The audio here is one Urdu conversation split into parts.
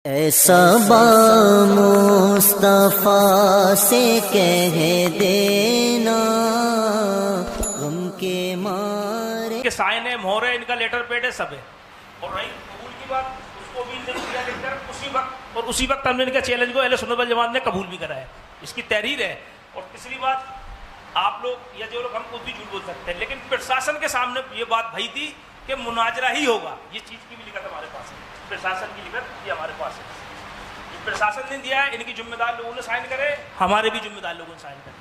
ایسا با مصطفیٰ سے کہہ دینا غم کے مارے کے سائن ہے، مہر ہے، ان کا لیٹر پیڈ ہے، سب ہے. اور رہی قبول کی بات، اس کو بھی نے کیا لکھ کر اسی وقت ہم نے ان کا چیلنج کو اہل سنت والجماعت نے قبول بھی کرا ہے. اس کی تحریر ہے. اور تیسری بات، آپ لوگ یا جو لوگ ہم کچھ بھی جھوٹ بول سکتے ہیں، لیکن پرشاسن کے سامنے یہ بات بھائی تھی کہ مناظرہ ہی ہوگا. یہ چیز کی بھی لکھت ہمارے پاس ہے، پرشاسن کی لکھت یہ ہمارے پاس ہے. پرشاسن نے دیا ہے، ان کی ذمہ دار لوگوں نے سائن کرے، ہمارے بھی ذمہ دار لوگوں نے سائن کرے.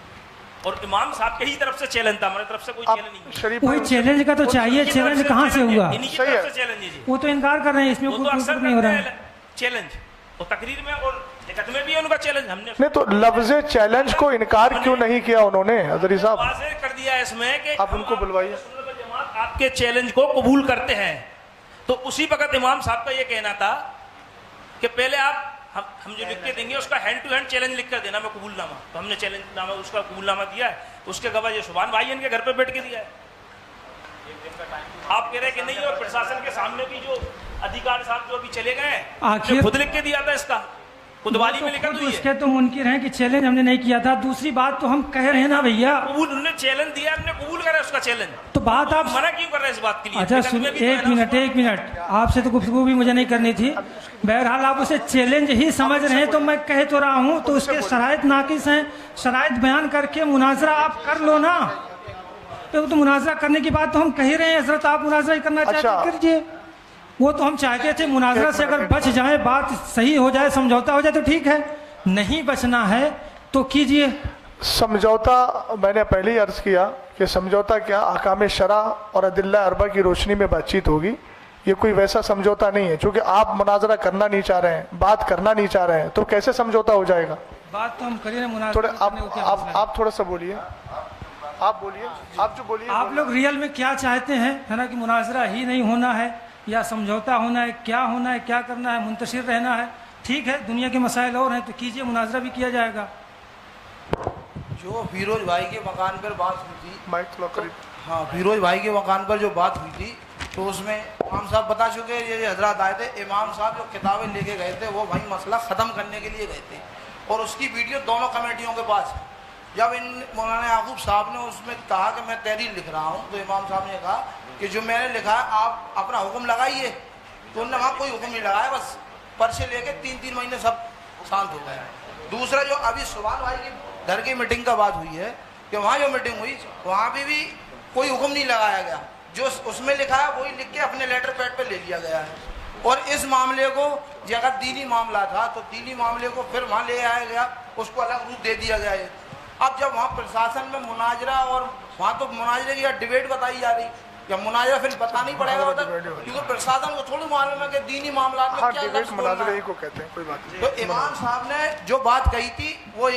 اور امام صاحب کے ہی طرف سے چیلنج تھا، ہماری طرف سے کوئی چیلنج نہیں ہے. کوئی چیلنج کا تو چاہیے، چیلنج کہاں سے ہوا؟ انہی کی طرف سے چیلنج ہے جی. وہ تو انکار کر رہے ہیں، اس میں وہ کوئی تو اکثر نہیں ہو رہا ہے. چیلنج اور تقریر میں اور لکھت میں بھی ہے ان کا چیلنج. ہم نے نہیں تو لفظ چیلنج کو انکار کیوں نہیں کیا انہوں نے حضری صاحب؟ واضح کر دیا ہے اس میں کہ آپ ان کو بلوائیے. سنت والجماعت آپ کے چیلنج کو قبول کرتے ہیں. تو اسی وقت امام صاحب کا یہ کہنا تھا کہ پہلے آپ ہم جو لکھ کے دیں گے اس کا ہینڈ ٹو ہینڈ چیلنج لکھ کر دینا میں قبول نامہ. تو ہم نے چیلنج نامہ اس کا قبول نامہ دیا ہے. اس کے گواہ یہ شبان بھائی ان کے گھر پہ بیٹھ کے دیا ہے. آپ کہہ رہے کہ نہیں، اور پرشاسن کے سامنے بھی جو ادھیکار صاحب جو ابھی چلے گئے ہیں، آخر خود لکھ کے دیا تھا. اس کا خودوالی میں لکھا تو اس کے تو منکر ہیں کہ چیلنج ہم نے نہیں کیا تھا. دوسری بات تو ہم کہہ رہے ہیں نا بھیا، قبول انہوں نے چیلنج دیا، ہم نے قبول کرا اس کا چیلنج. تو بات آپ منع کیوں کر رہے ہیں اس بات کے لیے؟ اچھا سن، ایک منٹ آپ سے تو گفتگو بھی مجھے نہیں کرنی تھی. بہرحال آپ اسے چیلنج ہی سمجھ رہے ہیں تو میں کہہ تو رہا ہوں، تو اس کے شرائط ناقص ہیں. شرائط بیان کر کے مناظرہ آپ کر لو نا. تو مناظرہ کرنے کی بات تو ہم کہہ رہے ہیں حضرت، آپ مناظرہ ہی کرنا چاہتے ہیں کیجیے. وہ تو ہم چاہتے تھے مناظرہ سے اگر بچ جائے، بات صحیح ہو جائے، سمجھوتا ہو جائے تو ٹھیک ہے. نہیں بچنا ہے تو کیجیے. سمجھوتا میں نے پہلے ہی عرض کیا کہ سمجھوتا کیا احکام شرع اور ادلہ اربع کی روشنی میں بات چیت ہوگی. یہ کوئی ویسا سمجھوتا نہیں ہے. چونکہ آپ مناظرہ کرنا نہیں چاہ رہے ہیں، بات کرنا نہیں چاہ رہے ہیں، تو کیسے سمجھوتا ہو جائے گا؟ بات تو ہم کریں تھوڑے آپ تھوڑا سا بولیے، آپ بولیے، آپ جو بولیے. آپ لوگ ریئل میں کیا چاہتے ہیں؟ ہے نا کہ مناظرہ ہی نہیں ہونا ہے یا سمجھوتا ہونا ہے؟ کیا ہونا ہے، کیا کرنا ہے؟ منتشر رہنا ہے؟ ٹھیک ہے، دنیا کے مسائل اور ہیں تو کیجئے، مناظرہ بھی کیا جائے گا. جو فیروز بھائی کے مکان پر بات ہوئی تھی، مائک تھوڑا قریب. ہاں فیروز بھائی کے مکان پر جو بات ہوئی تھی، تو اس میں امام صاحب بتا چکے، یہ حضرات آئے تھے. امام صاحب جو کتابیں لے کے گئے تھے وہ بھائی مسئلہ ختم کرنے کے لیے گئے تھے، اور اس کی ویڈیو دونوں کمیٹیوں کے پاس ہے. جب ان مولانا یعقوب صاحب نے اس میں کہا کہ میں تحریر لکھ رہا ہوں، تو امام صاحب نے کہا کہ جو میں نے لکھا ہے آپ اپنا حکم لگائیے. تو انہوں نے وہاں کوئی حکم نہیں لگایا، بس پرچے لے کے 3 مہینے سب شانت ہو گئے. دوسرا جو ابھی سبحان بھائی کی گھر کی میٹنگ کا بات ہوئی ہے کہ وہاں جو میٹنگ ہوئی وہاں بھی کوئی حکم نہیں لگایا گیا. جو اس میں لکھا ہے وہی لکھ کے اپنے لیٹر پیڈ پہ لے لیا گیا ہے. اور اس معاملے کو یہ اگر دینی معاملہ تھا تو دینی معاملے کو پھر وہاں لے آیا گیا، اس کو الگ روپ دے دیا گیا ہے. اب جب وہاں پرشاسن میں مناظرہ، اور وہاں تو مناظرے کی ڈیبیٹ بتائی جا رہی، یا مناظرہ پھر بتانا ہی پڑے گا ادھر، کیونکہ پرشاسن کو تھوڑی معلوم ہے کہ دینی معاملات میں کیا لفظ بولنا مناظرے ہے. ہی کو کہتے ہیں، کوئی بات نہیں. تو امام صاحب نے جو بات کہی تھی وہ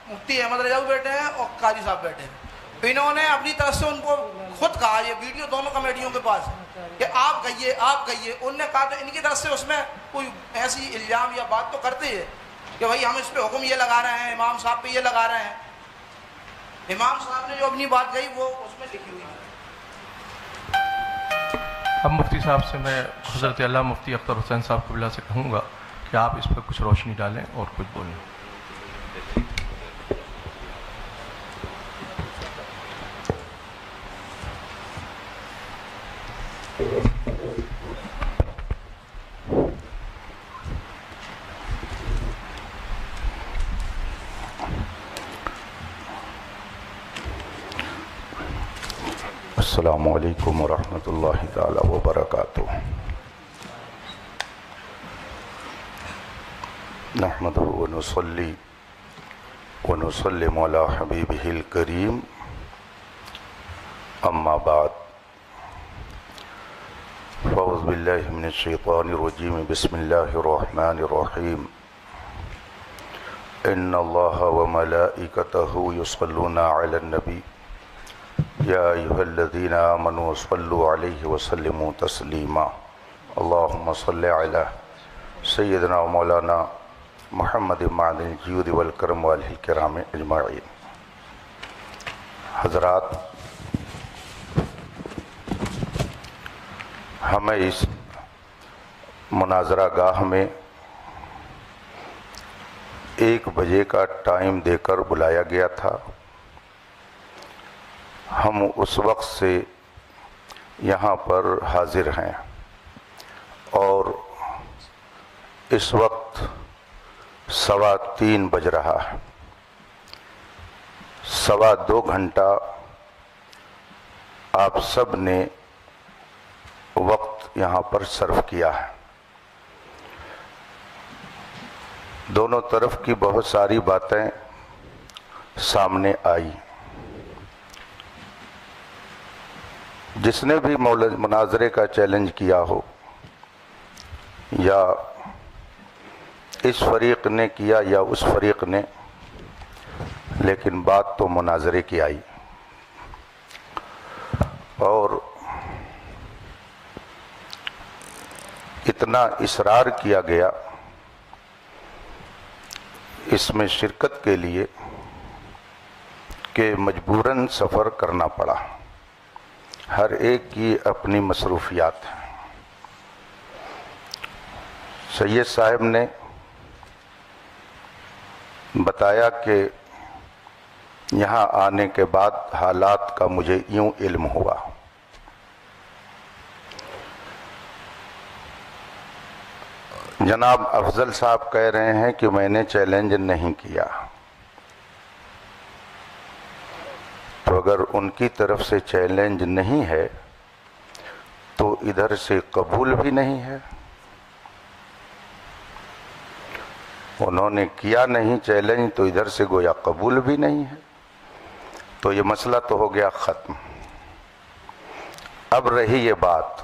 مفتی احمد رضا بیٹھے ہیں اور قاضی صاحب بیٹھے ہیں. انہوں نے اپنی طرف سے ان کو خود کہا، یہ ویڈیو دونوں کمیٹیوں کے پاس ہے، کہ آپ کہیے آپ کہیے. انہوں نے کہا تو ان کی طرف سے اس میں کوئی ایسی الزام یا بات تو کرتے ہیں کہ بھائی ہم اس پہ حکم یہ لگا رہے ہیں، امام صاحب پہ یہ لگا رہے ہیں. امام صاحب نے جو اپنی بات کہی وہ اس میں لکھی ہوئی ہے. اب مفتی صاحب سے میں حضرت علامہ مفتی اختر حسین صاحب قبلہ سے کہوں گا کہ آپ اس پر کچھ روشنی ڈالیں اور کچھ بولیں. السلام علیکم ورحمۃ اللہ تعالی وبرکاتہ. نحمدہ ونصلی ونسلم علی حبیبہ الکریم، اما بعد، فاعوذ باللہ من الشیطان الرجیم، بسم اللہ الرحمن الرحیم. ان اللہ وملائکتہ یصلون علی النبی یا ایھا الذین آمنوا صلوا علیہ وسلموا تسلیما. اللہم صل علی سیدنا و مولانا محمد معدن الجود والکرم والہ الکرام اجمعین. حضرات، ہمیں اس مناظرہ گاہ میں 1 بجے کا ٹائم دے کر بلایا گیا تھا. ہم اس وقت سے یہاں پر حاضر ہیں اور اس وقت 3:15 بج رہا ہے. 2.25 گھنٹہ آپ سب نے وقت یہاں پر صرف کیا ہے. دونوں طرف کی بہت ساری باتیں سامنے آئی. جس نے بھی مناظرے کا چیلنج کیا ہو یا اس فریق نے کیا یا اس فریق نے، لیکن بات تو مناظرے کی آئی. اور اتنا اصرار کیا گیا اس میں شرکت کے لیے کہ مجبوراً سفر کرنا پڑا. ہر ایک کی اپنی مصروفیات ہیں. سید صاحب نے بتایا کہ یہاں آنے کے بعد حالات کا مجھے یوں علم ہوا. جناب افضل صاحب کہہ رہے ہیں کہ میں نے چیلنج نہیں کیا، تو اگر ان کی طرف سے چیلنج نہیں ہے تو ادھر سے قبول بھی نہیں ہے. انہوں نے کیا نہیں چیلنج تو ادھر سے گویا قبول بھی نہیں ہے. تو یہ مسئلہ تو ہو گیا ختم. اب رہی یہ بات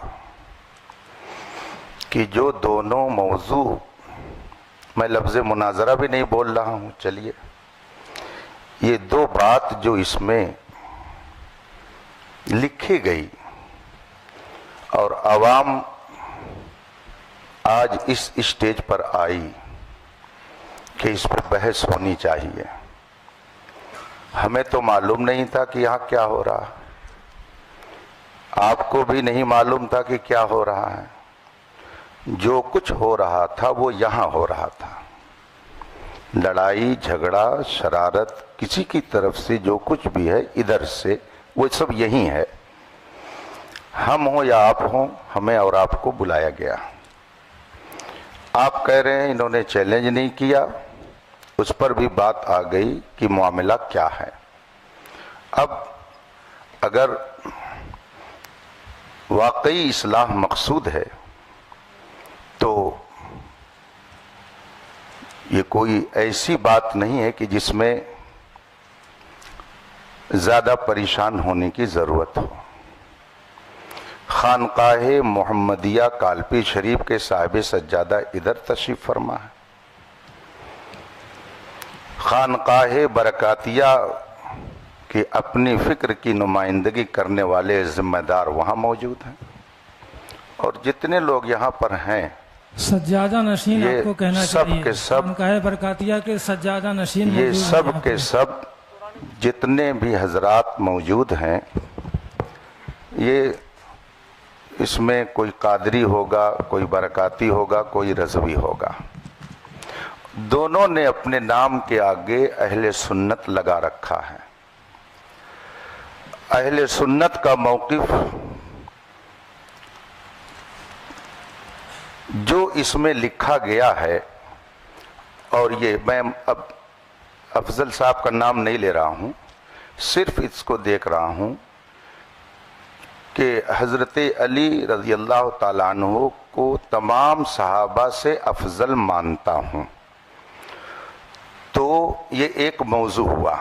کہ جو دونوں موضوع، میں لفظ مناظرہ بھی نہیں بول رہا ہوں، چلیے یہ 2 بات جو اس میں لکھی گئی اور عوام آج اس اسٹیج پر آئی کہ اس پہ بحث ہونی چاہیے. ہمیں تو معلوم نہیں تھا کہ یہاں کیا ہو رہا، آپ کو بھی نہیں معلوم تھا کہ کیا ہو رہا ہے. جو کچھ ہو رہا تھا وہ یہاں ہو رہا تھا. لڑائی جھگڑا شرارت کسی کی طرف سے جو کچھ بھی ہے ادھر سے وہ سب یہی ہے. ہم ہوں یا آپ ہوں، ہمیں اور آپ کو بلایا گیا. آپ کہہ رہے ہیں انہوں نے چیلنج نہیں کیا، اس پر بھی بات آ گئی کہ معاملہ کیا ہے. اب اگر واقعی اصلاح مقصود ہے تو یہ کوئی ایسی بات نہیں ہے کہ جس میں زیادہ پریشان ہونے کی ضرورت ہو. خانقاہ محمدیہ کالپی شریف کے صاحب سجادہ ادھر تشریف فرما ہے. خانقاہ برکاتیہ کی اپنی فکر کی نمائندگی کرنے والے ذمہ دار وہاں موجود ہیں. اور جتنے لوگ یہاں پر ہیں سجادہ نشین یہ آپ کو کہنا سب چاہیے، کے سب خانقاہ برکاتیہ کے سجادہ نشین یہ موجود ہیں سب یہاں کے پہ. سب جتنے بھی حضرات موجود ہیں، یہ اس میں کوئی قادری ہوگا، کوئی برکاتی ہوگا، کوئی رضوی ہوگا. دونوں نے اپنے نام کے آگے اہل سنت لگا رکھا ہے. اہل سنت کا موقف جو اس میں لکھا گیا ہے، اور یہ میں اب افضل صاحب کا نام نہیں لے رہا ہوں، صرف اس کو دیکھ رہا ہوں کہ حضرت علی رضی اللہ تعالیٰ عنہ کو تمام صحابہ سے افضل مانتا ہوں. تو یہ ایک موضوع ہوا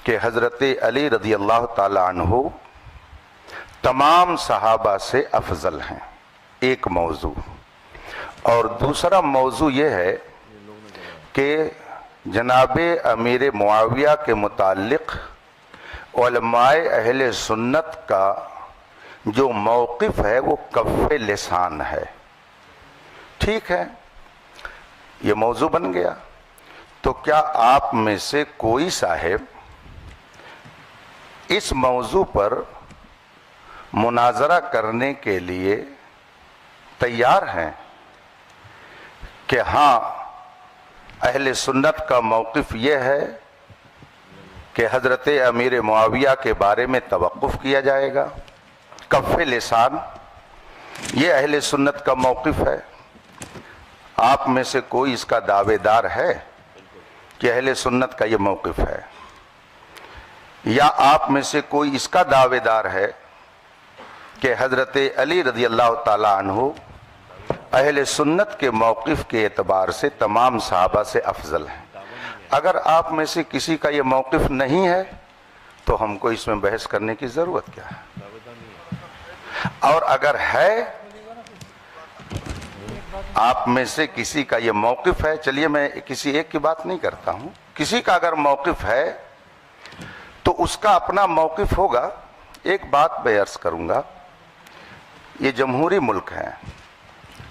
کہ حضرت علی رضی اللہ تعالیٰ عنہ تمام صحابہ سے افضل ہیں، ایک موضوع. اور دوسرا موضوع یہ ہے کہ جناب امیر معاویہ کے متعلق علماء اہل سنت کا جو موقف ہے وہ کف لسان ہے. ٹھیک ہے، یہ موضوع بن گیا. تو کیا آپ میں سے کوئی صاحب اس موضوع پر مناظرہ کرنے کے لیے تیار ہیں کہ ہاں اہل سنت کا موقف یہ ہے کہ حضرت امیر معاویہ کے بارے میں توقف کیا جائے گا، کف لسان، یہ اہل سنت کا موقف ہے۔ آپ میں سے کوئی اس کا دعوے دار ہے کہ اہل سنت کا یہ موقف ہے؟ یا آپ میں سے کوئی اس کا دعوے دار ہے کہ حضرت علی رضی اللہ تعالی عنہ اہل سنت کے موقف کے اعتبار سے تمام صحابہ سے افضل ہیں؟ اگر آپ میں سے کسی کا یہ موقف نہیں ہے تو ہم کو اس میں بحث کرنے کی ضرورت کیا ہے؟ اور اگر ہے آپ میں سے کسی کا یہ موقف ہے، چلیے میں کسی ایک کی بات نہیں کرتا ہوں، کسی کا اگر موقف ہے تو اس کا اپنا موقف ہوگا۔ ایک بات میں عرض کروں گا، یہ جمہوری ملک ہے،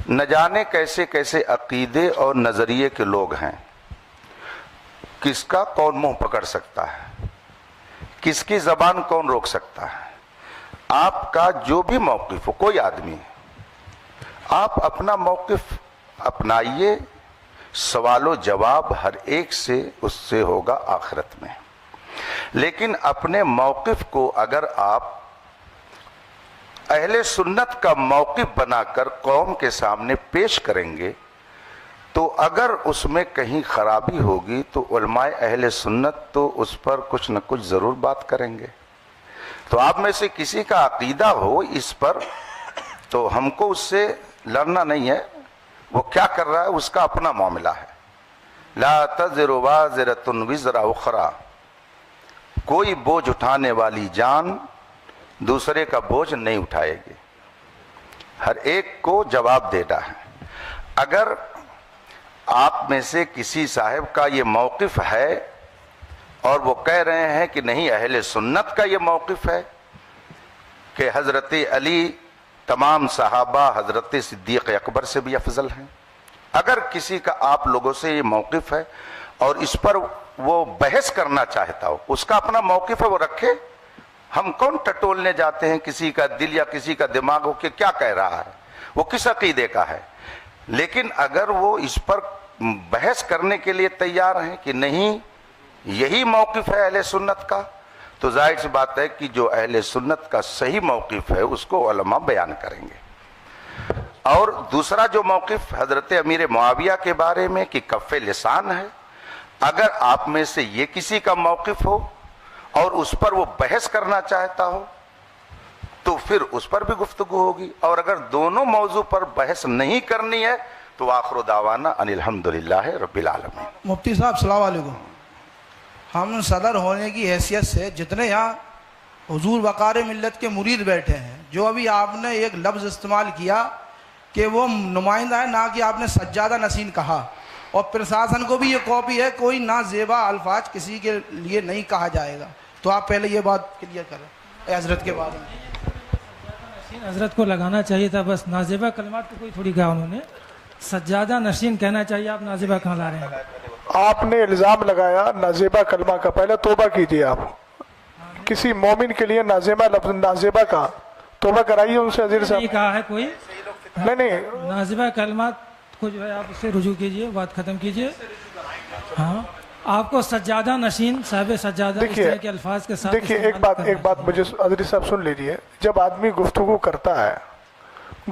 نہ جانے کیسے کیسے عقیدے اور نظریے کے لوگ ہیں، کس کا کون منہ پکڑ سکتا ہے، کس کی زبان کون روک سکتا ہے۔ آپ کا جو بھی موقف ہو، کوئی آدمی، آپ اپنا موقف اپنائیے، سوال و جواب ہر ایک سے اس سے ہوگا آخرت میں۔ لیکن اپنے موقف کو اگر آپ اہل سنت کا موقف بنا کر قوم کے سامنے پیش کریں گے تو اگر اس میں کہیں خرابی ہوگی تو علماء اہل سنت تو اس پر کچھ نہ کچھ ضرور بات کریں گے۔ تو آپ میں سے کسی کا عقیدہ ہو اس پر تو ہم کو اس سے لڑنا نہیں ہے، وہ کیا کر رہا ہے اس کا اپنا معاملہ ہے۔ لا تزر وازرۃ وزر اخری، کوئی بوجھ اٹھانے والی جان دوسرے کا بوجھ نہیں اٹھائے گی، ہر ایک کو جواب دینا ہے۔ اگر آپ میں سے کسی صاحب کا یہ موقف ہے اور وہ کہہ رہے ہیں کہ نہیں اہل سنت کا یہ موقف ہے کہ حضرت علی تمام صحابہ حضرت صدیق اکبر سے بھی افضل ہیں، اگر کسی کا آپ لوگوں سے یہ موقف ہے اور اس پر وہ بحث کرنا چاہتا ہو، اس کا اپنا موقف ہے، وہ رکھے۔ ہم کون ٹٹولنے جاتے ہیں کسی کا دل یا کسی کا دماغ ہو کہ کیا کہہ رہا ہے، وہ کس عقیدے کا ہے۔ لیکن اگر وہ اس پر بحث کرنے کے لیے تیار ہیں کہ نہیں یہی موقف ہے اہل سنت کا، تو ظاہر سی بات ہے کہ جو اہل سنت کا صحیح موقف ہے اس کو علماء بیان کریں گے۔ اور دوسرا جو موقف حضرت امیر معاویہ کے بارے میں کہ کف لسان ہے، اگر آپ میں سے یہ کسی کا موقف ہو اور اس پر وہ بحث کرنا چاہتا ہو تو پھر اس پر بھی گفتگو ہوگی، اور اگر دونوں موضوع پر بحث نہیں کرنی ہے تو آخر دعوانا ان الحمدللہ رب العالمین۔ مفتی صاحب السلام علیکم، ہم صدر ہونے کی حیثیت سے جتنے یہاں حضور وقار ملت کے مرید بیٹھے ہیں، جو ابھی آپ نے ایک لفظ استعمال کیا کہ وہ نمائندہ ہے، نہ کہ آپ نے سجادہ نشین کہا، اور پرشاسن کو بھی یہ کاپی ہے، کوئی نہ زیبا الفاظ کسی کے لیے نہیں کہا جائے گا، تو آپ پہلے یہ بات کلیئر کریں حضرت کے بارے میں۔ حضرت کو لگانا چاہیے تھا بس، نازیبہ کلمات کو کوئی تھوڑی کہا انہوں نے، سجادہ نشین کہنا چاہیے، آپ نازیبہ کہاں لا رہے ہیں؟ آپ نے الزام لگایا نازیبہ کلمہ کا، پہلے توبہ کیجیے۔ آپ کسی مومن کے لیے نازیبہ کا توبہ کرائیے ان سے عزیز صاحب۔ یہ کہا ہے کوئی نہیں، نازیبہ کلمات کو جو ہے آپ اس سے رجوع کیجئے، بات ختم کیجئے۔ ہاں آپ کو سجادہ نشین، صاحب سجادہ اس طرح کے الفاظ کے ساتھ دیکھیے ایک بات مجھے عزیز صاحب سن لیجیے، جب آدمی گفتگو کرتا ہے،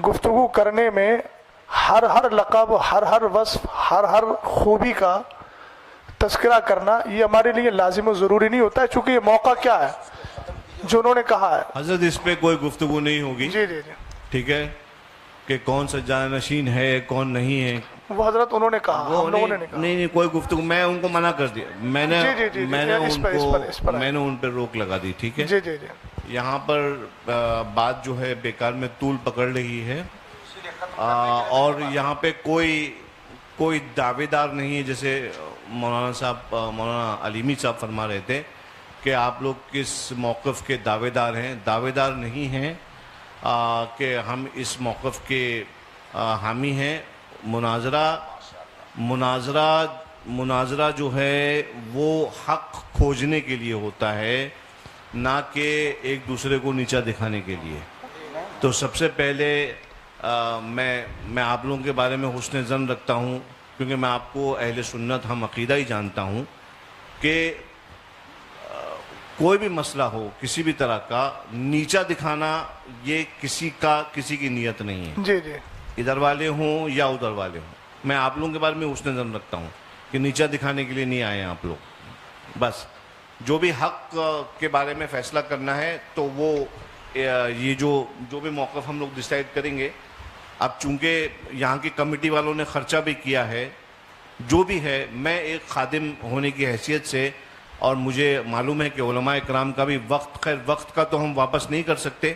گفتگو کرنے میں ہر لقب، ہر وصف، ہر خوبی کا تذکرہ کرنا یہ ہمارے لیے لازم و ضروری نہیں ہوتا ہے، چونکہ یہ موقع کیا ہے جو انہوں نے کہا ہے۔ حضرت اس پہ کوئی گفتگو نہیں ہوگی، جی ٹھیک ہے، کہ کون سجادہ نشین ہے کون نہیں ہے، وہ حضرت انہوں نے کہا، ہم لوگوں نے نہیں کہا۔ نہیں کوئی گفتگو، میں ان کو منع کر دیا، میں نے ان پہ روک لگا دی، ٹھیک ہے۔ جی جی جی، یہاں پر بات جو ہے بیکار میں طول پکڑ رہی ہے، اور یہاں پہ کوئی دعوے دار نہیں ہے، جیسے مولانا علیمی صاحب فرما رہے تھے کہ آپ لوگ کس موقف کے دعوے دار ہیں، دعوے دار نہیں ہیں کہ ہم اس موقف کے حامی ہیں۔ مناظرہ جو ہے وہ حق کھوجنے کے لیے ہوتا ہے، نہ کہ ایک دوسرے کو نیچا دکھانے کے لیے۔ تو سب سے پہلے میں آپ لوگوں کے بارے میں حسن ظن رکھتا ہوں کیونکہ میں آپ کو اہل سنت ہم عقیدہ ہی جانتا ہوں کہ کوئی بھی مسئلہ ہو کسی بھی طرح کا نیچا دکھانا یہ کسی کی نیت نہیں ہے. جی جی ادھر والے ہوں یا ادھر والے ہوں, میں آپ لوگوں کے بارے میں اس نظر رکھتا ہوں کہ نیچا دکھانے کے لیے نہیں آئے ہیں آپ لوگ. بس جو بھی حق کے بارے میں فیصلہ کرنا ہے تو وہ یہ جو بھی موقف ہم لوگ ڈیسائیڈ کریں گے. اب چونکہ یہاں کی کمیٹی والوں نے خرچہ بھی کیا ہے, جو بھی ہے, میں ایک خادم ہونے کی حیثیت سے, اور مجھے معلوم ہے کہ علماء اکرام کا بھی وقت کا تو ہم واپس نہیں کر سکتے,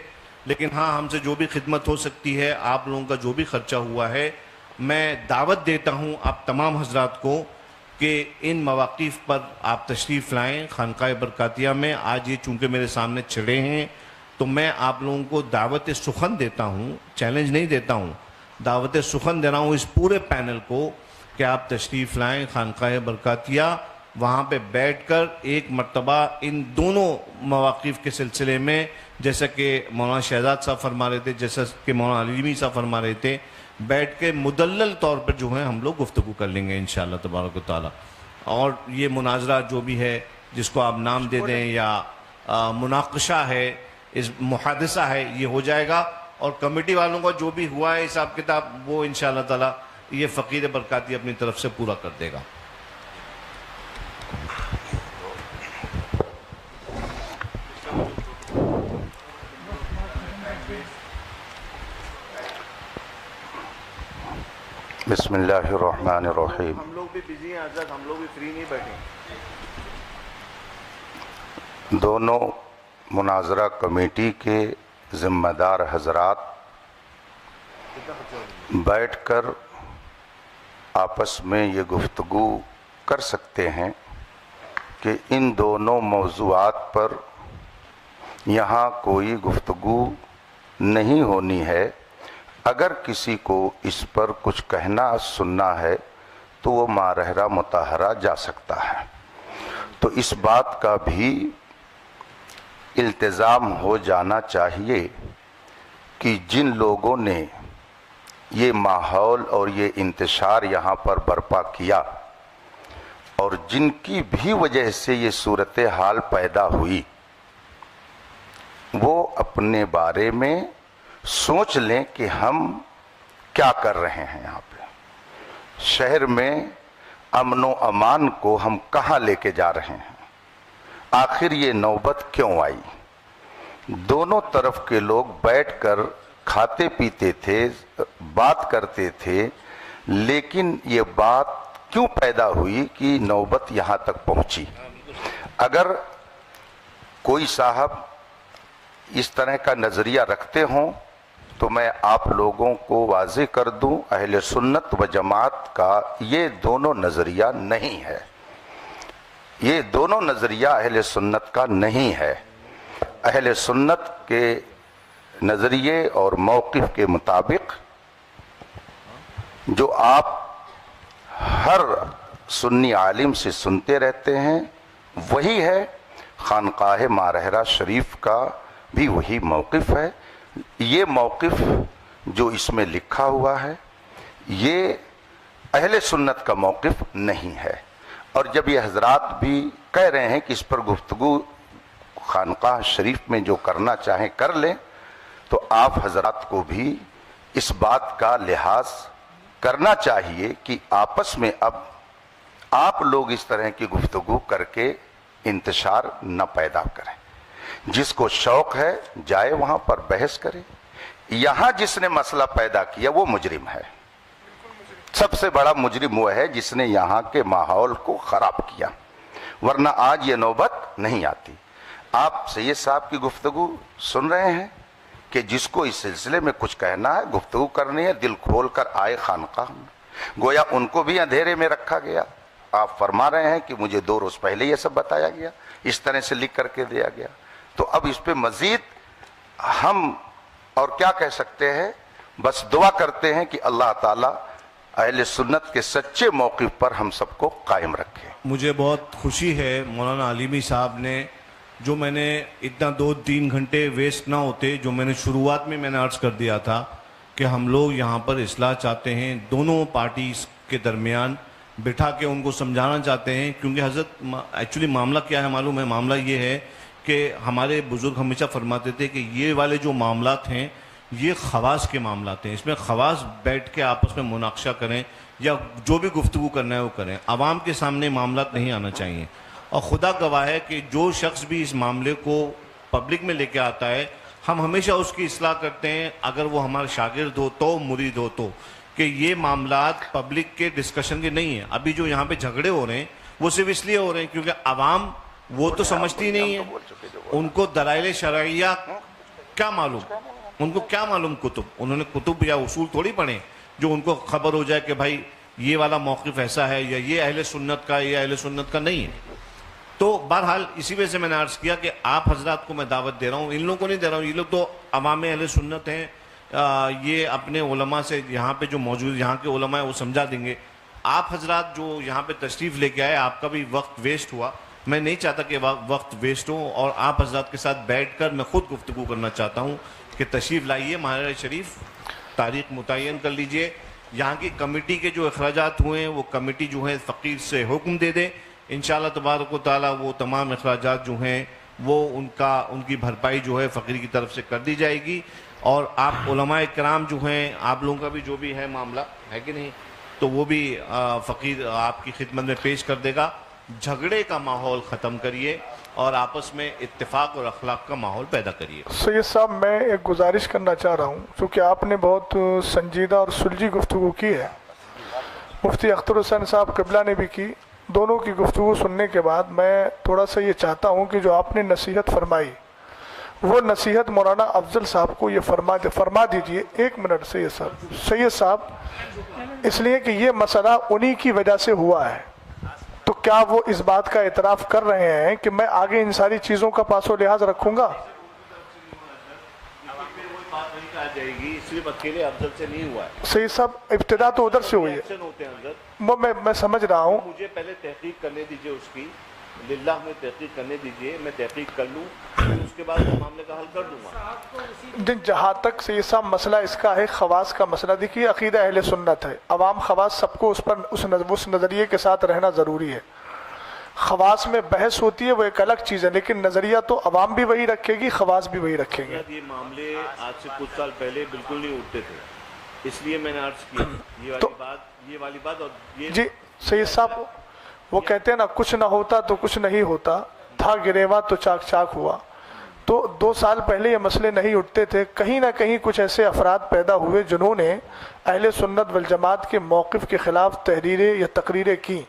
لیکن ہاں ہم سے جو بھی خدمت ہو سکتی ہے, آپ لوگوں کا جو بھی خرچہ ہوا ہے, میں دعوت دیتا ہوں آپ تمام حضرات کو کہ ان مواقف پر آپ تشریف لائیں خانقاہ برکاتیہ میں. آج یہ چونکہ میرے سامنے چڑھے ہیں تو میں آپ لوگوں کو دعوت سخن دیتا ہوں, چیلنج نہیں دیتا ہوں, دعوت سخن دے رہا ہوں اس پورے پینل کو کہ آپ تشریف لائیں خانقاہ برکاتیہ. وہاں پہ بیٹھ کر ایک مرتبہ ان دونوں مواقف کے سلسلے میں, جیسا کہ مولانا شہزاد صاحب فرما رہے تھے, جیسا کہ مولانا علیمی صاحب فرما رہے تھے, بیٹھ کے مدلل طور پر جو ہے ہم لوگ گفتگو کر لیں گے انشاءاللہ تبارک و تعالی. اور یہ مناظرہ جو بھی ہے, جس کو آپ نام دے دیں یا مناقشہ ہے, اس محادثہ ہے, یہ ہو جائے گا. اور کمیٹی والوں کا جو بھی ہوا ہے حساب کتاب وہ انشاءاللہ تعالی یہ فقیر برکاتی اپنی طرف سے پورا کر دے گا. بسم اللہ الرحمن الرحیم. ہم لوگ بھی بزی ہیں حضرت, ہم لوگ بھی فری نہیں بیٹھے. دونوں مناظرہ کمیٹی کے ذمہ دار حضرات بیٹھ کر آپس میں یہ گفتگو کر سکتے ہیں کہ ان دونوں موضوعات پر یہاں کوئی گفتگو نہیں ہونی ہے. اگر کسی کو اس پر کچھ کہنا سننا ہے تو وہ مارحرہ مطہرہ جا سکتا ہے. تو اس بات کا بھی التزام ہو جانا چاہیے کہ جن لوگوں نے یہ ماحول اور یہ انتشار یہاں پر برپا کیا اور جن کی بھی وجہ سے یہ صورتحال پیدا ہوئی, وہ اپنے بارے میں سوچ لیں کہ ہم کیا کر رہے ہیں. یہاں پہ شہر میں امن و امان کو ہم کہاں لے کے جا رہے ہیں, آخر یہ نوبت کیوں آئی. دونوں طرف کے لوگ بیٹھ کر کھاتے پیتے تھے, بات کرتے تھے, لیکن یہ بات کیوں پیدا ہوئی کہ نوبت یہاں تک پہنچی. اگر کوئی صاحب اس طرح کا نظریہ رکھتے ہوں تو میں آپ لوگوں کو واضح کر دوں, اہل سنت و جماعت کا یہ دونوں نظریہ نہیں ہے. یہ دونوں نظریہ اہل سنت کا نہیں ہے. اہل سنت کے نظریے اور موقف کے مطابق جو آپ ہر سنی عالم سے سنتے رہتے ہیں وہی ہے. خانقاہ مارحرہ شریف کا بھی وہی موقف ہے. یہ موقف جو اس میں لکھا ہوا ہے یہ اہل سنت کا موقف نہیں ہے. اور جب یہ حضرات بھی کہہ رہے ہیں کہ اس پر گفتگو خانقاہ شریف میں جو کرنا چاہیں کر لیں, تو آپ حضرات کو بھی اس بات کا لحاظ کرنا چاہیے کہ آپس میں اب آپ لوگ اس طرح کی گفتگو کر کے انتشار نہ پیدا کریں. جس کو شوق ہے جائے وہاں پر بحث کرے. یہاں جس نے مسئلہ پیدا کیا وہ مجرم ہے. سب سے بڑا مجرم وہ ہے جس نے یہاں کے ماحول کو خراب کیا, ورنہ آج یہ نوبت نہیں آتی. آپ سید صاحب کی گفتگو سن رہے ہیں کہ جس کو اس سلسلے میں کچھ کہنا ہے, گفتگو کرنی ہے, دل کھول کر آئے خانقاہ میں. گویا ان کو بھی اندھیرے میں رکھا گیا. آپ فرما رہے ہیں کہ مجھے 2 روز پہلے یہ سب بتایا گیا, اس طرح سے لکھ کر کے دیا گیا. تو اب اس پہ مزید ہم اور کیا کہہ سکتے ہیں, بس دعا کرتے ہیں کہ اللہ تعالیٰ اہل سنت کے سچے موقف پر ہم سب کو قائم رکھے. مجھے بہت خوشی ہے مولانا علیمی صاحب نے, جو میں نے اتنا 2-3 گھنٹے ویسٹ نہ ہوتے, جو میں نے شروعات میں نے عرض کر دیا تھا کہ ہم لوگ یہاں پر اصلاح چاہتے ہیں, دونوں پارٹیز کے درمیان بٹھا کے ان کو سمجھانا چاہتے ہیں. کیونکہ حضرت ایکچولی معاملہ کیا ہے معلوم ہے؟ معاملہ یہ ہے کہ ہمارے بزرگ ہمیشہ فرماتے تھے کہ یہ والے جو معاملات ہیں یہ خواص کے معاملات ہیں. اس میں خواص بیٹھ کے آپس میں مناقشہ کریں یا جو بھی گفتگو کرنا ہے وہ کریں. عوام کے سامنے معاملات نہیں آنا چاہیے. اور خدا گواہ ہے کہ جو شخص بھی اس معاملے کو پبلک میں لے کے آتا ہے ہم ہمیشہ اس کی اصلاح کرتے ہیں, اگر وہ ہمارا شاگرد ہو تو, مرید ہو تو, کہ یہ معاملات پبلک کے ڈسکشن کے نہیں ہیں. ابھی جو یہاں پہ جھگڑے ہو رہے ہیں وہ صرف اس لیے ہو رہے ہیں کیونکہ عوام وہ تو سمجھتی نہیں ہے, ان کو دلائل شرعیہ کیا معلوم, ان کو کیا معلوم کتب, انہوں نے کتب یا اصول تھوڑی پڑھے جو ان کو خبر ہو جائے کہ بھائی یہ والا موقف ایسا ہے یا یہ اہل سنت کا یا اہل سنت کا نہیں ہے. تو بہرحال اسی وجہ سے میں نے عرض کیا کہ آپ حضرات کو میں دعوت دے رہا ہوں, ان لوگوں کو نہیں دے رہا ہوں, یہ لوگ تو عوام اہل سنت ہیں, یہ اپنے علماء سے یہاں پہ جو موجود یہاں کے علماء ہیں وہ سمجھا دیں گے. آپ حضرات جو یہاں پہ تشریف لے کے آئے آپ کا بھی وقت ویسٹ ہوا, میں نہیں چاہتا کہ وقت ویسٹ ہو, اور آپ حضرات کے ساتھ بیٹھ کر میں خود گفتگو کرنا چاہتا ہوں کہ تشریف لائیے ماہر شریف, تاریخ متعین کر لیجئے. یہاں کی کمیٹی کے جو اخراجات ہوئے ہیں وہ کمیٹی جو ہے فقیر سے حکم دے دے, انشاءاللہ تبارک و تعالیٰ وہ تمام اخراجات جو ہیں وہ ان کی بھرپائی جو ہے فقیر کی طرف سے کر دی جائے گی. اور آپ علماء کرام جو ہیں آپ لوگوں کا بھی جو بھی ہے معاملہ ہے کہ نہیں تو وہ بھی فقیر آپ کی خدمت میں پیش کر دے گا. جھگڑے کا ماحول ختم کریے اور آپس میں اتفاق اور اخلاق کا ماحول پیدا کریے. سید صاحب میں ایک گزارش کرنا چاہ رہا ہوں, چونکہ آپ نے بہت سنجیدہ اور سلجھی گفتگو کی ہے, مفتی اختر حسین صاحب قبلہ نے بھی کی, دونوں کی گفتگو سننے کے بعد میں تھوڑا سا یہ چاہتا ہوں کہ جو آپ نے نصیحت فرمائی وہ نصیحت مولانا افضل صاحب کو یہ فرما دیجئے. ایک منٹ سید صاحب, اس لیے کہ یہ مسئلہ انہی کی وجہ سے ہوا ہے, تو کیا وہ اس بات کا اعتراف کر رہے ہیں کہ میں آگے ان ساری چیزوں کا پاس و لحاظ رکھوں گا؟ جائے گی صرف اکیلے افضل سے نہیں ہوا ہے سید صاحب, ابتدا تو ادھر سے ہوئی ہے, میں سمجھ رہا ہوں. مجھے پہلے تحقیق کرنے دیجئے, اس کی للہ میں تحقیق کرنے دیجئے, میں تحقیق کر لوں اس کے بعد معاملے کا حل کر دوں گا. جہاں تک سید صاحب مسئلہ اس کا ہے خواص کا مسئلہ, دیکھیے عقیدہ اہل سنت ہے, عوام خواص سب کو اس نظریے کے ساتھ رہنا ضروری ہے. خواص میں بحث ہوتی ہے وہ ایک الگ چیز ہے, لیکن نظریہ تو عوام بھی وہی رکھے گی, خواص بھی وہی رکھیں گے. یہ معاملے آج سے کچھ سال پہلے بالکل نہیں اٹھتے تھے, اس لیے میں نے عرض کیا یہ والی بات. اور یہ جی سید صاحب وہ کہتے ہیں نا, کچھ نہ ہوتا تو کچھ نہیں ہوتا, تھا گریوا تو چاک چاک ہوا. تو 2 سال پہلے یہ مسئلے نہیں اٹھتے تھے, کہیں نہ کہیں کچھ ایسے افراد پیدا ہوئے جنہوں نے اہل سنت والجماعت کے موقف کے خلاف تحریریں یا تقریریں کی,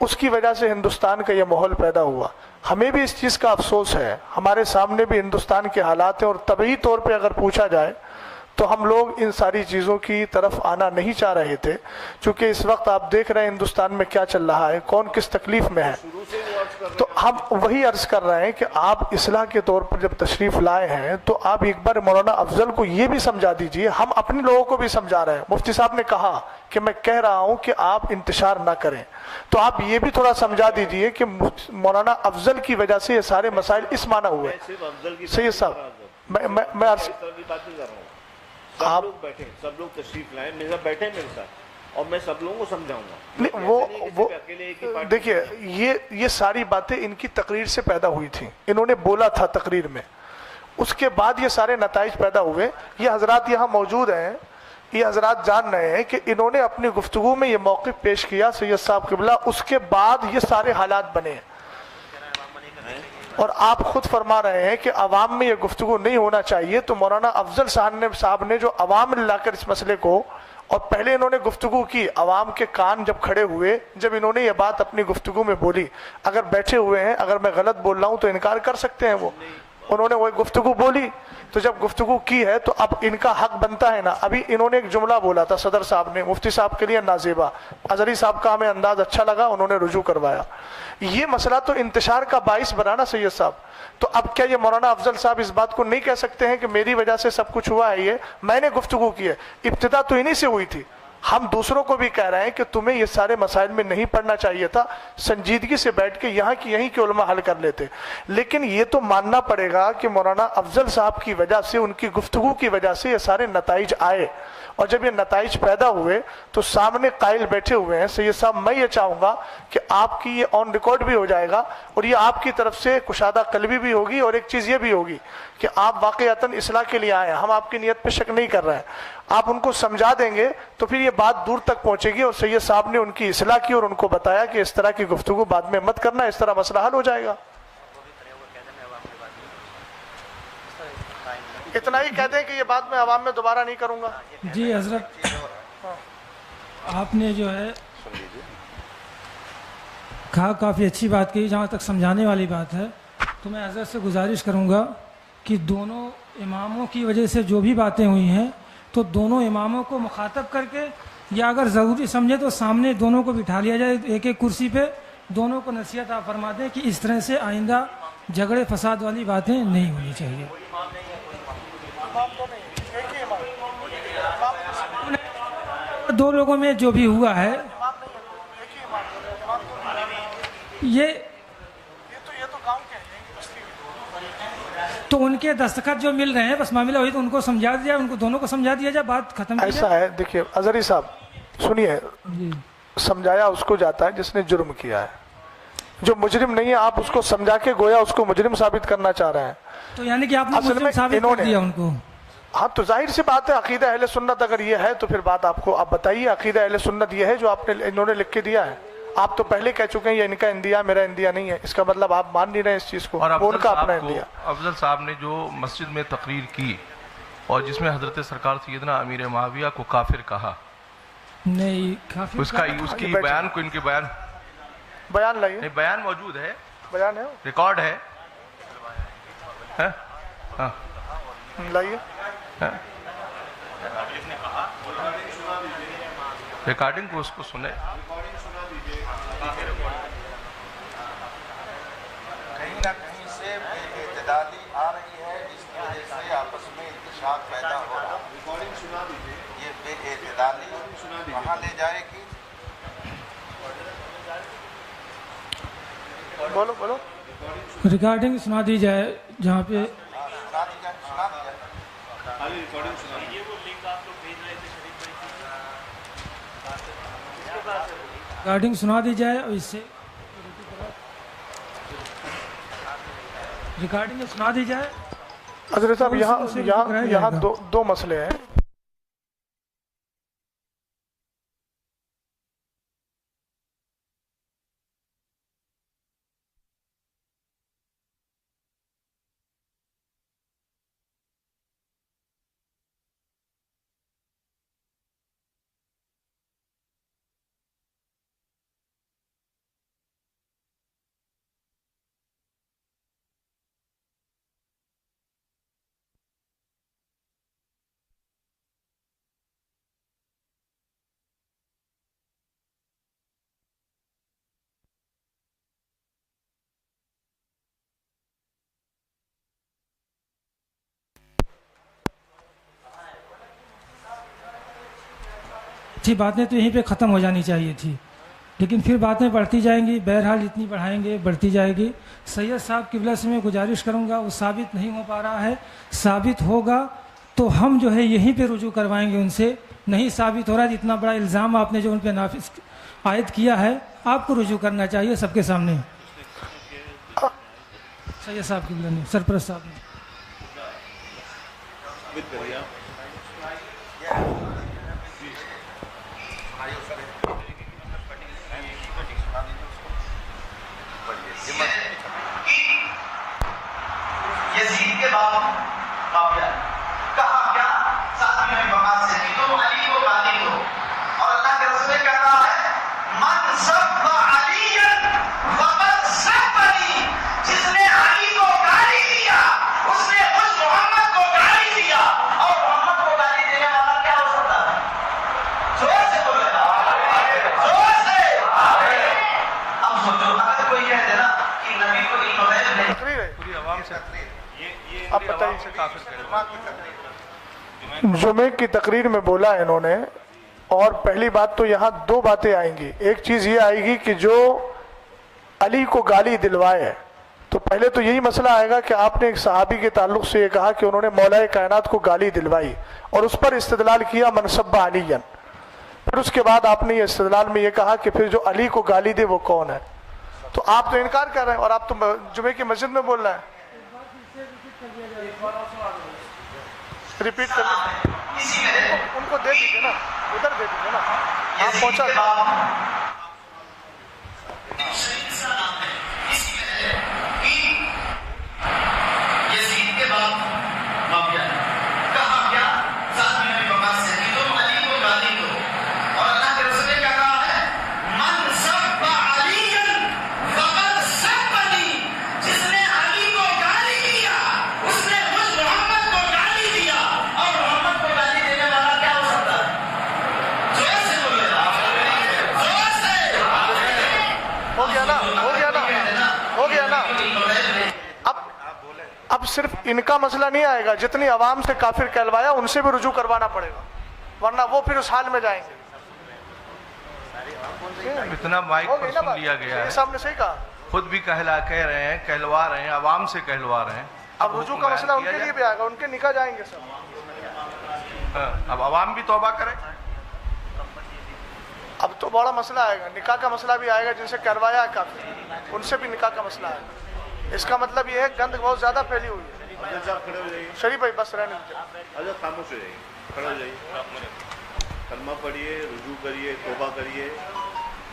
اس کی وجہ سے ہندوستان کا یہ ماحول پیدا ہوا. ہمیں بھی اس چیز کا افسوس ہے, ہمارے سامنے بھی ہندوستان کے حالات ہیں, اور طبعی طور پہ اگر پوچھا جائے تو ہم لوگ ان ساری چیزوں کی طرف آنا نہیں چاہ رہے تھے, چونکہ اس وقت آپ دیکھ رہے ہیں ہندوستان میں کیا چل رہا ہے, کون کس تکلیف میں ہے. تو ہم وہی عرض کر رہے ہیں کہ آپ اصلاح کے طور پر جب تشریف لائے ہیں تو آپ ایک بار مولانا افضل کو یہ بھی سمجھا دیجئے, ہم اپنے لوگوں کو بھی سمجھا رہے ہیں. مفتی صاحب نے کہا کہ میں کہہ رہا ہوں کہ آپ انتشار نہ کریں, تو آپ یہ بھی تھوڑا سمجھا دیجئے کہ مولانا افضل کی وجہ سے یہ سارے مسائل اس معنی ہوئے. سید صاحب میں عرض سب لوگ بیٹھیں, سب لوگ تشریف لائیں, میرے ساتھ بیٹھیں میرے ساتھ, اور میں سب لوگوں کو سمجھاؤں گا. وہ دیکھیے یہ ساری باتیں ان کی تقریر سے پیدا ہوئی تھیں, انہوں نے بولا تھا تقریر میں, اس کے بعد یہ سارے نتائج پیدا ہوئے. یہ حضرات یہاں موجود ہیں, یہ حضرات جان رہے ہیں کہ انہوں نے اپنی گفتگو میں یہ موقف پیش کیا سید صاحب قبلہ, اس کے بعد یہ سارے حالات بنے ہیں. اور آپ خود فرما رہے ہیں کہ عوام میں یہ گفتگو نہیں ہونا چاہیے, تو مولانا افضل صاحب نے جو عوام میں لا کر اس مسئلے کو, اور پہلے انہوں نے گفتگو کی, عوام کے کان جب کھڑے ہوئے, جب انہوں نے یہ بات اپنی گفتگو میں بولی, اگر بیٹھے ہوئے ہیں, اگر میں غلط بول رہا ہوں تو انکار کر سکتے ہیں, وہ انہوں نے وہ گفتگو بولی, تو جب گفتگو کی ہے تو اب ان کا حق بنتا ہے نا. ابھی انہوں نے ایک جملہ بولا تھا صدر صاحب نے, مفتی صاحب کے لیے نازیبا, اظہری صاحب کا ہمیں انداز اچھا لگا, انہوں نے رجوع کروایا. یہ مسئلہ تو انتشار کا باعث بنا نا سید صاحب. تو اب کیا یہ مولانا افضل صاحب اس بات کو نہیں کہہ سکتے ہیں کہ میری وجہ سے سب کچھ ہوا ہے, یہ میں نے گفتگو کی ہے, ابتدا تو انہی سے ہوئی تھی. ہم دوسروں کو بھی کہہ رہے ہیں کہ تمہیں یہ سارے مسائل میں نہیں پڑھنا چاہیے تھا, سنجیدگی سے بیٹھ کے یہیں کے علماء حل کر لیتے. لیکن یہ تو ماننا پڑے گا کہ مولانا افضل صاحب کی وجہ سے, ان کی گفتگو کی وجہ سے یہ سارے نتائج آئے, اور جب یہ نتائج پیدا ہوئے تو سامنے قائل بیٹھے ہوئے ہیں. سید صاحب میں یہ چاہوں گا کہ آپ کی یہ آن ریکارڈ بھی ہو جائے گا اور یہ آپ کی طرف سے کشادہ قلبی بھی ہوگی, اور ایک چیز یہ بھی ہوگی کہ آپ واقعتاً اصلاح کے لیے آئے ہیں, ہم آپ کی نیت پہ شک نہیں کر رہے ہیں. آپ ان کو سمجھا دیں گے تو پھر یہ بات دور تک پہنچے گی, اور سید صاحب نے ان کی اصلاح کی اور ان کو بتایا کہ اس طرح کی گفتگو بعد میں مت کرنا, اس طرح مسئلہ حل ہو جائے گا. اتنا ہی کہتے ہیں کہ یہ بات میں عوام میں دوبارہ نہیں کروں گا. جی حضرت, آپ نے جو ہے کہا کافی اچھی بات کی. جہاں تک سمجھانے والی بات ہے تو میں حضرت سے گزارش کروں گا کہ دونوں اماموں کی وجہ سے جو بھی باتیں ہوئی ہیں تو دونوں اماموں کو مخاطب کر کے, یا اگر ضروری سمجھے تو سامنے دونوں کو بٹھا لیا جائے ایک ایک کرسی پہ, دونوں کو نصیحت آپ فرما دیں کہ اس طرح سے آئندہ جھگڑے فساد والی باتیں نہیں ہونی چاہیے. دو لوگوں میں جو بھی ہوا ہے یہ تو ان کے دستخط جو مل رہے ہیں, بس معاملہ وہی, تو ان کو سمجھا دیا, ان کو دونوں کو سمجھا دیا جائے, بات ختم. ایسا ہے, دیکھیے اظہری صاحب سنیے, سمجھایا اس کو جاتا ہے جس نے جرم کیا ہے, جو مجرم نہیں ہے آپ اس کو سمجھا کے گویا اس کو مجرم ثابت کرنا چاہ رہے ہیں. تو یعنی کہ آپ نے مجرم ثابت کر دیا ان کو. ہاں تو ظاہر سی بات ہے, عقیدہ اہل سنت اگر یہ ہے تو پھر بات آپ بتائیے. عقیدہ اہل سنت یہ ہے جو انہوں نے لکھ کے دیا ہے. آپ تو پہلے کہہ چکے ہیں یہ ان کا اندیا میرا اندیا نہیں ہے, اس کا مطلب آپ مان نہیں رہے اس چیز کو, وہ ان کا اپنا اندیا. افضل صاحب نے جو مسجد میں تقریر کی اور جس میں حضرت سرکار سیدنا امیر معاویہ کو کافر کہا, نہیں کافر اس کی بیان کو, ان کے بیان لائیے, نہیں بیان موجود ہے, بیان ہے, ریکارڈ ہے, ہاں لائیے ریکارڈنگ کو, اس کو سنے. کہیں نہ کہیں سے بے اعتدالی آ رہی ہے جس کی وجہ سے آپس میں انتشار پیدا ہو رہا ہے. یہ بے اعتدالی کہاں لے جائے گی؟ بولو بولو, ریکارڈنگ سنا دی جائے جہاں پہ سنا دی جائے. ریکارڈنگ سنا دی جائے, اور اس سے ریکارڈنگ سنا دی جائے. حضرت صاحب یہاں دو مسئلے ہیں. اچھی باتیں تو یہیں پہ ختم ہو جانی چاہیے تھی, لیکن پھر باتیں بڑھتی جائیں گی. بہرحال جتنی بڑھائیں گے بڑھتی جائے گی. سید صاحب قبلہ سے میں گزارش کروں گا, وہ ثابت نہیں ہو پا رہا ہے, ثابت ہوگا تو ہم جو ہے یہیں پہ رجوع کروائیں گے ان سے. نہیں ثابت ہو رہا, جتنا بڑا الزام آپ نے جو ان پہ نافذ عائد کیا ہے, آپ کو رجوع کرنا چاہیے سب کے سامنے. سید صاحب قبلہ نے, سرپرست صاحب نے. یزید کے بعد معاویہ کہا کیا ساتھ میں بغاوت سے تم علی کو گالی دو, اور اللہ کے رسول کہہ رہا ہے من سب علی فقد سبنی, جس نے علی کو گالی دیا اس نے خود محمد کو گالی دیا. اور محمد کو گالی دینے والا کیا ہو سکتا ہے؟ زور سے بولے, زور سے. اب سوچو اگر کوئی کہہ دے نا کہ نبی کو علم غیب نہیں, پوری عوام سے آپ بتائیے. جمعے کی تقریر میں بولا ہے انہوں نے, اور پہلی بات تو یہاں دو باتیں آئیں گی. ایک چیز یہ آئے گی کہ جو علی کو گالی دلوائے, تو پہلے تو یہی مسئلہ آئے گا کہ آپ نے ایک صحابی کے تعلق سے یہ کہا کہ انہوں نے مولا کائنات کو گالی دلوائی اور اس پر استدلال کیا من سب علی، پھر اس کے بعد آپ نے یہ استدلال میں یہ کہا کہ پھر جو علی کو گالی دے وہ کون ہے؟ تو آپ تو انکار کر رہے ہیں اور آپ تو جمعے کی مسجد میں بول رہے ہیں. ریپیٹ کر ان کو دے دیجیے نا، ادھر دے دیجیے نا، آپ پہنچا یزید کے بعد معاویہ کہا کیا ذاتی نبی وقاص سے کہ تم علی کو گالی دو، اور اللہ کے رسول نے کیا کہا ہے من سب علی فقد سبنی، جس نے علی کو گالی دیا اس نے مجھ محمد کو گالی دیا. اور محمد کو گالی دینے والا کیا ہو سکتا ہے؟ زور سے بولے گا، زور سے. ہو گیا نا، ہو گیا نا، ہو گیا نا. اب صرف ان کا مسئلہ نہیں آئے گا، جتنی عوام سے کافر کہلوایا ان سے بھی رجوع کروانا پڑے گا، ورنہ وہ پھر اس حال میں جائیں گے. اتنا مائک پر سن لیا گیا ہے، صاحب نے صحیح کہا، خود بھی کہہ رہے ہیں، کہلوا رہے ہیں، عوام سے کہلوا رہے ہیں. اب رجوع کا مسئلہ ان کے لیے بھی آئے گا، ان کے نکاح جائیں گے سب. اب عوام بھی توبہ کرے. اب تو بڑا مسئلہ آئے گا، نکاح کا مسئلہ بھی آئے گا، جن سے کروایا ہے کافر ان سے بھی نکاح کا مسئلہ آئے گا. اس کا مطلب یہ ہے گند بہت زیادہ پھیلی ہوئی ہے. شریف بھائی بس رہنے دیجیے. حضرت خاموش ہو جائیے، کھڑے ہو جائیے، کلمہ پڑھیے، رجوع کریے، توبہ کریے.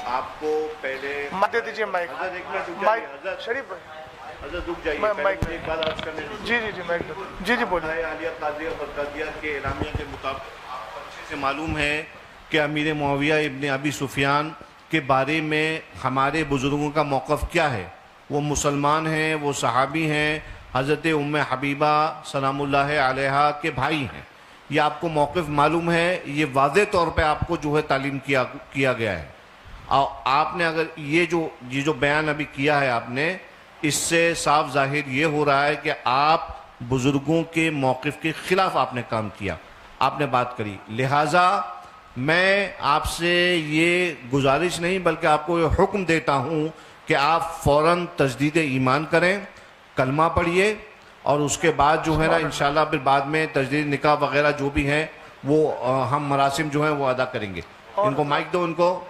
آپ کو پہلے دے دیجیے مائک. حضرت ایک منٹ رک مائک جائیے، شریف بھائی حضرت رک جائیے، میں پہلے مائک مجھے ایک بات عرض کرنے دیجیے. جی جی جی مائک جی جی بولیے. عالیہ قاضیہ برقادیہ کے اعلامیہ کے مطابق آپ کو اچھے سے معلوم ہے کہ امیر معاویہ ابن ابی سفیان کے بارے میں ہمارے بزرگوں کا موقف کیا ہے. وہ مسلمان ہیں، وہ صحابی ہیں، حضرت ام حبیبہ سلام اللہ علیہا کے بھائی ہیں. یہ آپ کو موقف معلوم ہے، یہ واضح طور پہ آپ کو جو ہے تعلیم کیا گیا ہے. اور آپ نے اگر یہ جو بیان ابھی کیا ہے آپ نے، اس سے صاف ظاہر یہ ہو رہا ہے کہ آپ بزرگوں کے موقف کے خلاف آپ نے کام کیا، آپ نے بات کری. لہٰذا میں آپ سے یہ گزارش نہیں بلکہ آپ کو یہ حکم دیتا ہوں کہ آپ فوراً تجدید ایمان کریں، کلمہ پڑھیے، اور اس کے بعد جو ہے نا انشاءاللہ پھر بعد میں تجدید نکاح وغیرہ جو بھی ہیں وہ ہم مراسم جو ہیں وہ ادا کریں گے. ان کو مائک دو ان کو.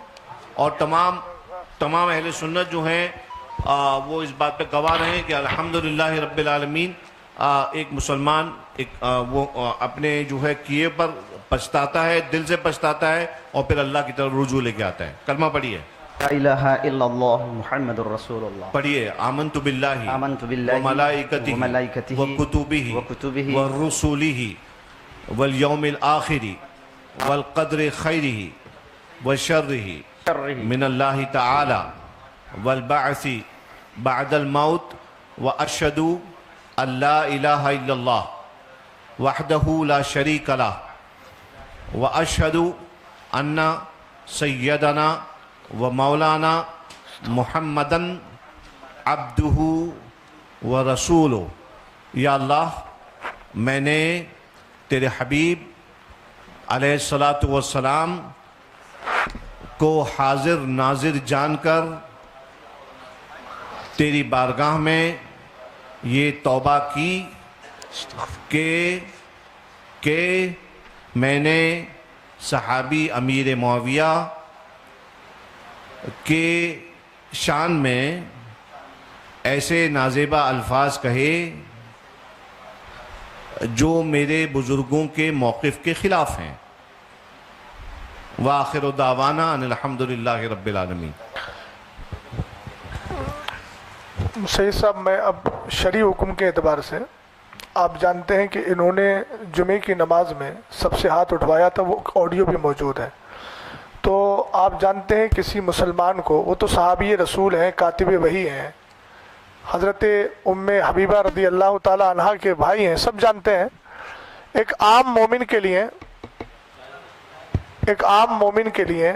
اور تمام اہل سنت جو ہیں وہ اس بات پہ گواہ رہے کہ الحمدللہ رب العالمین ایک مسلمان وہ اپنے جو ہے کیے پر پچھتاتا ہے، دل سے پچھتاتا ہے، اور پھر اللہ کی طرف رجوع لے کے آتا ہے. کلمہ پڑھیے. لا الہ الا اللہ محمد الرسول اللہ. پڑھیے. آمنت باللہ وملائکتہ وکتبہ ورسولہ والیوم الآخر والقدر خیرہ وشرہ من اللہ تعالی والبعث بعد الموت واشہد ان لا الہ الا اللہ وحدہ لا شریک لہ واشہد ان سیدنا و مولانا محمدن عبدہ و رسولہ. یا اللہ، میں نے تیرے حبیب علیہ الصلاۃ والسلام کو حاضر ناظر جان کر تیری بارگاہ میں یہ توبہ کی کہ میں نے صحابی امیر معاویہ کے شان میں ایسے نازیبہ الفاظ کہے جو میرے بزرگوں کے موقف کے خلاف ہیں. وآخر دعوانا ان الحمدللہ رب العالمین. سید صاحب، میں اب شرعی حکم کے اعتبار سے، آپ جانتے ہیں کہ انہوں نے جمعے کی نماز میں سب سے ہاتھ اٹھوایا تھا، وہ آڈیو بھی موجود ہے. تو آپ جانتے ہیں کسی مسلمان کو، وہ تو صحابی رسول ہیں، کاتب وحی ہیں، حضرت ام حبیبہ رضی اللہ تعالی عنہ کے بھائی ہیں، سب جانتے ہیں. ایک عام مومن کے لیے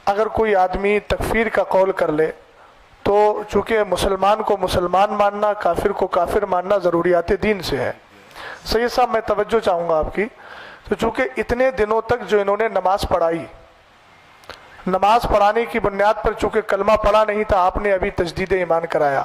اگر کوئی آدمی تکفیر کا قول کر لے تو چونکہ مسلمان کو مسلمان ماننا، کافر کو کافر ماننا ضروریات دین سے ہے. سید صاحب، میں توجہ چاہوں گا آپ کی. تو چونکہ اتنے دنوں تک جو انہوں نے نماز پڑھائی، نماز پڑھانے کی بنیاد پر چونکہ کلمہ پڑھا نہیں تھا، آپ نے ابھی تجدید ایمان کرایا،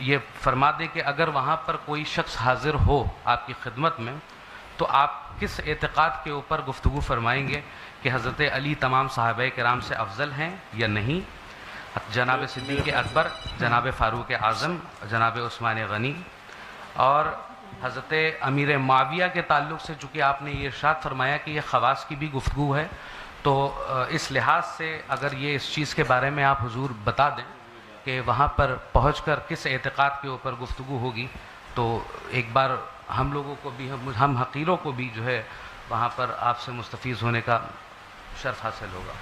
یہ فرما دیں کہ اگر وہاں پر کوئی شخص حاضر ہو آپ کی خدمت میں تو آپ کس اعتقاد کے اوپر گفتگو فرمائیں گے کہ حضرت علی تمام صحابہ کرام سے افضل ہیں یا نہیں؟ جناب صدیق اکبر، جناب فاروق اعظم، جناب عثمان غنی، اور حضرت امیر معاویہ کے تعلق سے چونکہ آپ نے یہ ارشاد فرمایا کہ یہ خواص کی بھی گفتگو ہے، تو اس لحاظ سے اگر یہ اس چیز کے بارے میں آپ حضور بتا دیں کہ وہاں پر پہنچ کر کس اعتقاد کے اوپر گفتگو ہوگی، تو ایک بار ہم لوگوں کو بھی، ہم حقیروں کو بھی جو ہے وہاں پر آپ سے مستفیض ہونے کا شرف حاصل ہوگا۔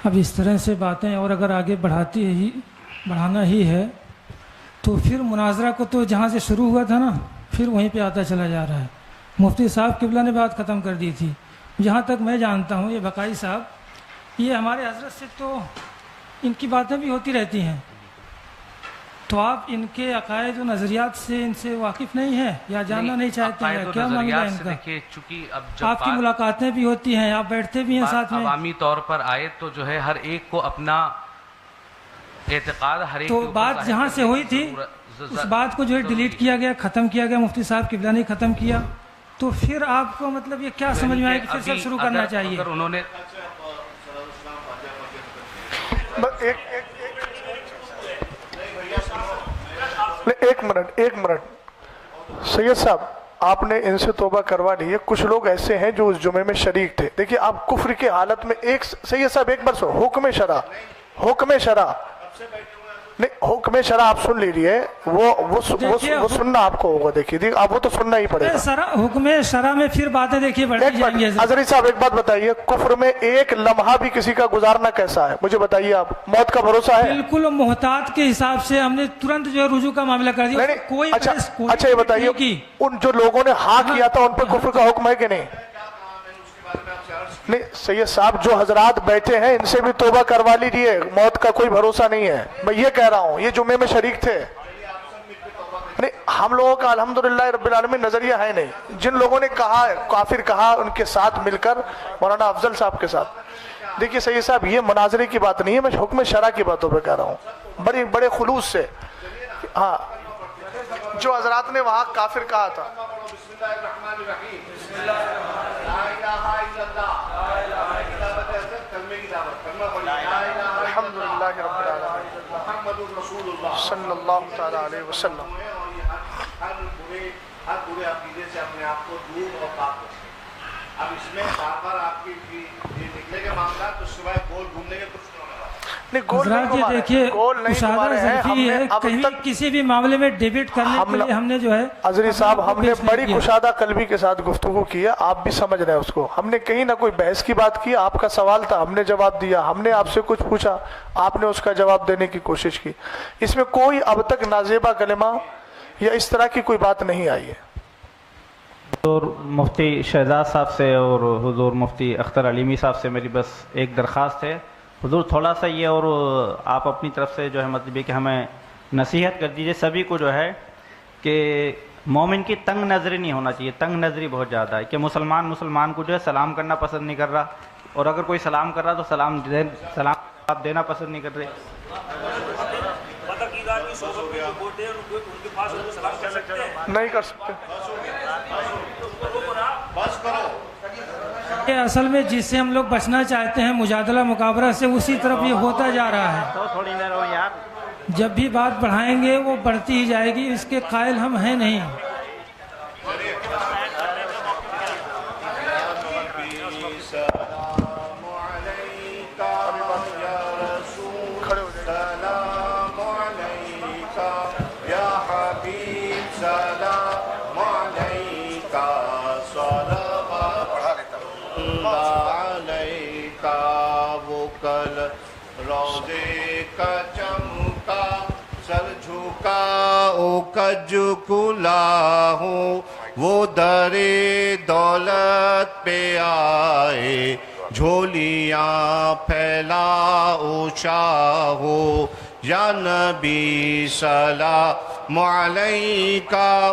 اب اس طرح سے باتیں اور اگر آگے بڑھانا ہی ہے تو پھر مناظرہ کو تو جہاں سے شروع ہوا تھا نا پھر وہیں پہ آتا چلا جا رہا ہے۔ مفتی صاحب قبلہ نے بات ختم کر دی تھی، جہاں تک میں جانتا ہوں یہ بقائی صاحب یہ ہمارے حضرت سے تو ان کی باتیں بھی ہوتی رہتی ہیں، تو آپ ان کے عقائد و نظریات سے ان سے واقف نہیں ہیں یا جاننا نہیں چاہتے ہیں؟ کیا معاملہ ہے ان کا؟ دیکھیے چونکہ اب جب آپ کی ملاقاتیں بھی ہوتی ہیں، آپ بیٹھتے بھی ہیں ساتھ میں، عوامی طور پر آئے تو جو ہے ہر ایک کو اپنا اعتقاد ہر ایک تو بات جہاں سے ہوئی تھی اس بات کو جو ہے ڈیلیٹ کیا گیا، ختم کیا گیا، مفتی صاحب قبلہ نے ختم کیا، تو پھر آپ کو مطلب یہ کیا سمجھ میں آئے کہ پھر سے شروع کرنا چاہیے؟ اگر انہوں نے ایک منٹ سید صاحب، آپ نے ان سے توبہ کروا لی ہے، کچھ لوگ ایسے ہیں جو اس جمعے میں شریک تھے۔ دیکھیے آپ کفر کی حالت میں سید صاحب ایک بار سو حکم شرع نہیں، حکم شرع آپ سن لیجیے، وہ سننا آپ کو ہوگا، دیکھیے آپ وہ تو سننا ہی پڑے گا۔ حکم شرع میں پھر باتیں دیکھیے بڑھتی جائیں گی۔ حضرت صاحب ایک بات بتائیے، کفر میں ایک لمحہ بھی کسی کا گزارنا کیسا ہے مجھے بتائیے، آپ موت کا بھروسہ ہے؟ بالکل محتاط کے حساب سے ہم نے ترنت جو ہے رجوع کا معاملہ کر دیا۔ کوئی اچھا یہ بتائیے ان جو لوگوں نے ہاں کیا تھا ان پر کفر کا حکم ہے کہ نہیں؟ نہیں سید صاحب، جو حضرات بیٹھے ہیں ان سے بھی توبہ کروا لیجیے، موت کا کوئی بھروسہ نہیں ہے، میں یہ کہہ رہا ہوں، یہ جمعے میں شریک تھے۔ نہیں ہم لوگوں کا الحمدللہ رب العالمین نظریہ ہے نہیں، جن لوگوں نے کہا کافر کہا ان کے ساتھ مل کر مولانا افضل صاحب کے ساتھ، دیکھیے سید صاحب یہ مناظرے کی بات نہیں ہے، میں حکم شرع کی باتوں پہ کہہ رہا ہوں بڑے خلوص سے۔ ہاں جو حضرات نے وہاں کافر کہا تھا، الحمدللہ رب العالمین صلی اللہ تعالی علیہ وسلم۔ ہر برے عقیدے سے اپنے آپ کو دور اور پاک رکھیں۔ اب اس میں بار بار آپ کی یہ نکلے کے معاملات تو سوائے گول گھومنے کے کچھ حضرات یہ دیکھیے مشاہدہ ظرفی ہے، کہیں کسی بھی معاملے میں ڈیبیٹ کرنے کے لیے ہم نے جو ہے حضرت صاحب ہم نے بڑی کشادہ قلبی کے ساتھ گفتگو کی ہے، آپ بھی سمجھ رہے ہیں اس کو، ہم نے کہیں نہ کوئی بحث کی بات کی، آپ کا سوال تھا ہم نے جواب دیا، ہم نے آپ سے کچھ پوچھا آپ نے اس کا جواب دینے کی کوشش کی، اس میں کوئی اب تک نازیبہ کلمہ یا اس طرح کی کوئی بات نہیں آئی ہے۔ حضور مفتی شہزاد صاحب سے اور حضور مفتی اختر علیمی صاحب سے میری بس ایک درخواست ہے، حضور تھوڑا سا یہ اور آپ اپنی طرف سے جو ہے مطلب یہ کہ ہمیں نصیحت کر دیجئے سبھی کو جو ہے کہ مومن کی تنگ نظری نہیں ہونا چاہیے، تنگ نظری بہت زیادہ ہے کہ مسلمان کو جو ہے سلام کرنا پسند نہیں کر رہا، اور اگر کوئی سلام کر رہا تو سلام دینا پسند نہیں کر رہے۔ نہیں کر سکتے، اصل میں جس سے ہم لوگ بچنا چاہتے ہیں مجادلہ مقابلہ سے، اسی طرف یہ ہوتا جا رہا ہے۔ تو تھوڑی دیر ہو یار، جب بھی بات بڑھائیں گے وہ بڑھتی ہی جائے گی، اس کے قائل ہم ہیں نہیں۔ کج کلا ہوں وہ در دولت پہ آئے، جھولیاں پھیلاؤ شاہو، یا نبی سلام علیکہ